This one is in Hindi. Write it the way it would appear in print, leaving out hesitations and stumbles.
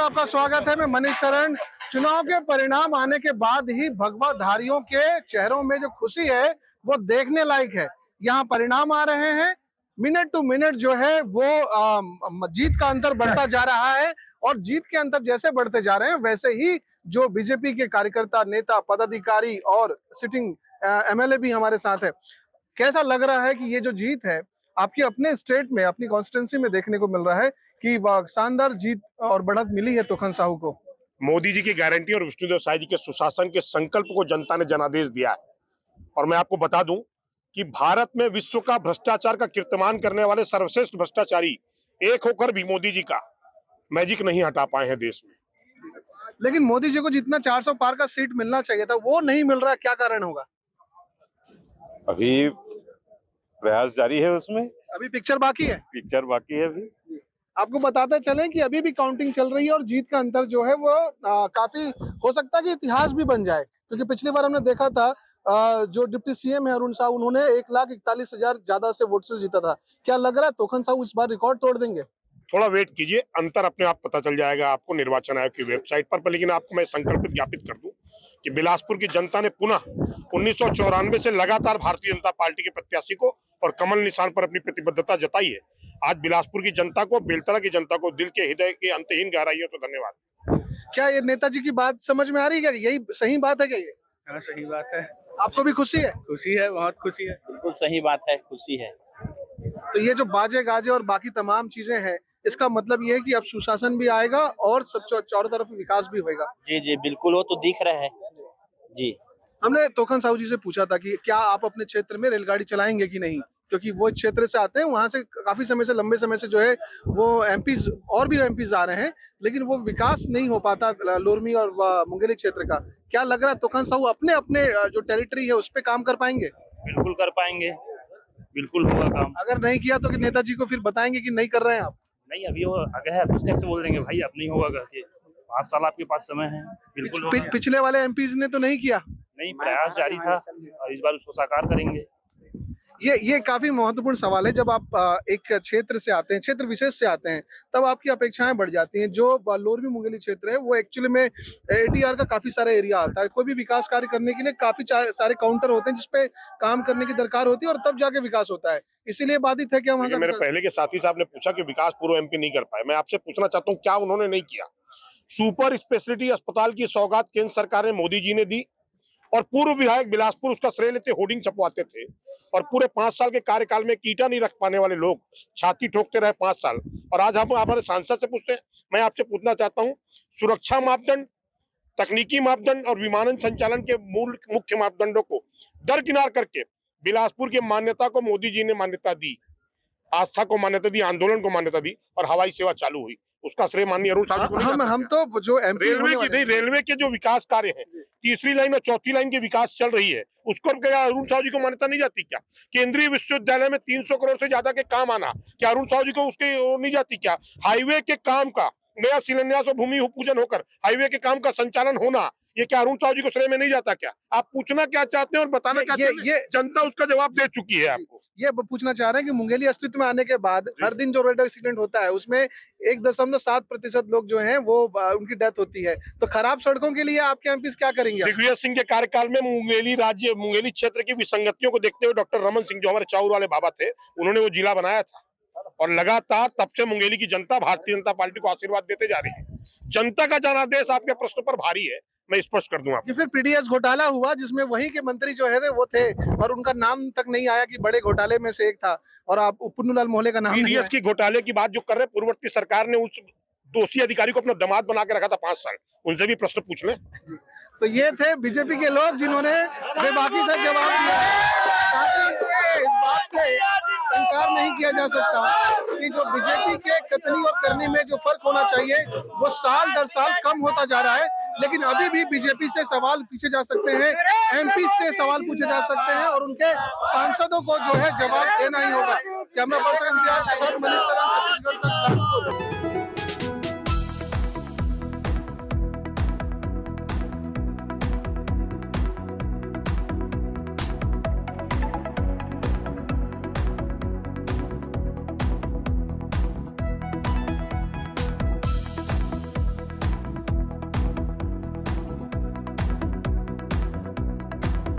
आपका स्वागत है। मैं मनीष शरण। चुनाव के परिणाम आने के बाद ही भगवाधारियों के चेहरों में जो खुशी है वो देखने लायक है। यहाँ परिणाम आ रहे हैं, मिनट टू मिनट जो है वो जीत का अंतर बढ़ता जा रहा है और जीत के अंतर जैसे बढ़ते जा रहे हैं वैसे ही जो बीजेपी के कार्यकर्ता, नेता, पदाधिकारी और सिटिंग एमएलए भी हमारे साथ है। कैसा लग रहा है कि ये जो जीत है आपकी अपने स्टेट में, अपनी कॉन्स्टिट्यूंसी में देखने को मिल रहा है कि शानदार जीत और बढ़त मिली है तोखन साहू को? मोदी जी की गारंटी और विष्णुदेव साई जी के सुशासन के संकल्प को जनता ने जनादेश दिया है। और मैं आपको बता दूं कि भारत में विश्व का भ्रष्टाचार का कीर्तिमान करने वाले सर्वश्रेष्ठ भ्रष्टाचारी एक होकर भी मोदी जी का मैजिक नहीं हटा पाए हैं देश में। लेकिन मोदी जी को जितना 400 पार का सीट मिलना चाहिए था वो नहीं मिल रहा, क्या कारण होगा? अभी प्रयास जारी है, उसमें अभी पिक्चर बाकी है। अभी। आपको बताते चलें कि अभी भी काउंटिंग चल रही है और जीत का अंतर जो है वो काफी हो सकता है कि इतिहास भी बन जाए, क्योंकि पिछली बार हमने देखा था जो डिप्टी सीएम है अरुण साहू, उन्होंने 1,41,000 ज्यादा से वोट से जीता था। क्या लग रहा है तोखन साहू इस बार रिकॉर्ड तोड़ देंगे? थोड़ा वेट कीजिए, अंतर अपने आप पता चल जाएगा आपको निर्वाचन आयोग की वेबसाइट पर लेकिन आपको मैं संकल्पित ज्ञापित कर दूं कि बिलासपुर की जनता ने पुनः 1994 से लगातार भारतीय जनता पार्टी के प्रत्याशी को और कमल निशान पर अपनी प्रतिबद्धता जताई है। आज बिलासपुर की जनता को, बेलतरा की जनता को दिल के हृदय के अंतहीन गहराइयों से धन्यवाद। क्या ये नेताजी की बात समझ में आ रही है? यही सही बात है क्या ये? हाँ, सही बात है। आपको भी खुशी है? खुशी है, बहुत खुशी है। बिल्कुल सही बात है, खुशी है। तो ये जो बाजे गाजे और बाकी तमाम चीजें हैं, इसका मतलब ये है कि अब सुशासन भी आएगा और सब चारों तरफ विकास भी होगा। जी जी बिल्कुल, वो तो दिख रहा है जी। हमने तोखन साहू जी से पूछा था कि क्या आप अपने क्षेत्र में रेलगाड़ी चलाएंगे कि नहीं, क्योंकि वो क्षेत्र से आते हैं, वहां से काफी समय से, लंबे समय से जो है वो एमपीज और भी एमपीज आ रहे हैं, लेकिन वो विकास नहीं हो पाता लोरमी और मुंगेली क्षेत्र का। क्या लग रहा है तोखन साहू अपने अपने जो टेरिटरी है उस पर काम कर पाएंगे? बिल्कुल कर पाएंगे, बिल्कुल होगा काम। अगर नहीं किया तो कि नेताजी को फिर बताएंगे कि नहीं कर रहे हैं आप? नहीं, अभी वो आगे है, अब कैसे बोल देंगे भाई अब नहीं होगा करके। 5 साल आपके पास समय है, बिल्कुल होगा। पिछले वाले एमपीज ने तो नहीं किया? नहीं, प्रयास जारी था और इस बार उसको साकार करेंगे। ये काफी महत्वपूर्ण सवाल है। जब आप एक क्षेत्र से आते हैं, क्षेत्र विशेष से आते हैं, तब आपकी अपेक्षाएं बढ़ जाती हैं। जो लोरमी मुंगेली क्षेत्र है वो एक्चुअली में एटीआर का काफी सारा एरिया आता है। कोई भी विकास कार्य करने के लिए काफी सारे काउंटर होते हैं जिसपे काम करने की दरकार होती है और तब जाके विकास होता है। इसीलिए बाधित है क्या वहाँ का? मेरे पहले के साथी साहब ने पूछा कि विकास पूर्व एमपी नहीं कर पाए। मैं आपसे पूछना चाहता हूँ क्या उन्होंने नहीं किया? सुपर स्पेशलिटी अस्पताल की सौगात केंद्र सरकार ने, मोदी जी ने दी और पूर्व विधायक बिलासपुर उसका श्रेय लेते, होर्डिंग छपवाते थे और पूरे 5 साल के कार्यकाल में कीटा नहीं रख पाने वाले लोग छाती ठोकते रहे 5 साल। और आज हम हमारे सांसद से पूछते हैं। मैं आपसे पूछना चाहता हूं, सुरक्षा मापदंड, तकनीकी मापदंड और विमानन संचालन के मूल मुख्य मापदंडों को दरकिनार करके बिलासपुर की मान्यता को मोदी जी ने मान्यता दी, आस्था को मान्यता दी, आंदोलन को मान्यता दी और हवाई सेवा चालू हुई। उसका श्रेय माननीय अरुण साहू को हम तो जो एमपी रेलवे के जो विकास कार्य हैं, तीसरी लाइन और चौथी लाइन के विकास चल रही है, उसको क्या अरुण साहू जी को मान्यता नहीं जाती क्या? केंद्रीय विश्वविद्यालय में 300 करोड़ से ज्यादा के काम आना, क्या अरुण साहू जी को उसके नहीं जाती क्या? हाईवे के काम का नया शिलान्यास और भूमि पूजन होकर हाईवे के काम का संचालन होना, ये क्या अरुण साहू जी को श्रेय में नहीं जाता क्या? आप पूछना क्या चाहते हैं और बताना क्या चाहते हैं? जनता उसका जवाब दे चुकी है आपको। ये पूछना चाह रहे हैं कि मुंगेली अस्तित्व में आने के बाद हर दिन जो रोड एक्सीडेंट होता है उसमें 1.7% लोग जो हैं वो उनकी डेथ होती है। तो खराब सड़कों के लिए आपके एमपी क्या करेंगे? दिग्विजय सिंह के कार्यकाल में मुंगेली क्षेत्र की विसंगतियों को देखते हुए डॉक्टर रमन सिंह, जो हमारे चाउर वाले बाबा थे, उन्होंने वो जिला बनाया था और लगातार तब से मुंगेली की जनता भारतीय जनता पार्टी को आशीर्वाद देते जा रही है। जनता का जनादेश आपके प्रश्न पर भारी है, मैं स्पष्ट कर दूं आपको। फिर पीडीएस घोटाला हुआ जिसमें वहीं के मंत्री जो है वो थे और उनका नाम तक नहीं आया कि बड़े घोटाले में से एक था, और आप पुन्नूलाल मोहल्ले का नाम नहीं पीडीएस की घोटाले की बात जो कर रहे हैं, पूर्ववर्ती सरकार ने उस दोषी अधिकारी को अपना दामाद बना के रखा था 5 साल, उनसे भी प्रश्न पूछ लें। तो ये थे बीजेपी के लोग जिन्होंने बेबाकी से जवाब दिया। इस बात से इनकार नहीं किया जा सकता कि जो बीजेपी के कथनी और करनी में जो फर्क होना चाहिए वो साल दर साल कम होता जा रहा है। लेकिन अभी भी बीजेपी से सवाल पूछे जा सकते हैं, एमपी से सवाल पूछे जा सकते हैं और उनके सांसदों को जो है जवाब देना ही होगा। कैमरा पर्सन इम्तियाज के साथ मनीष शरण, छत्तीसगढ़ तक।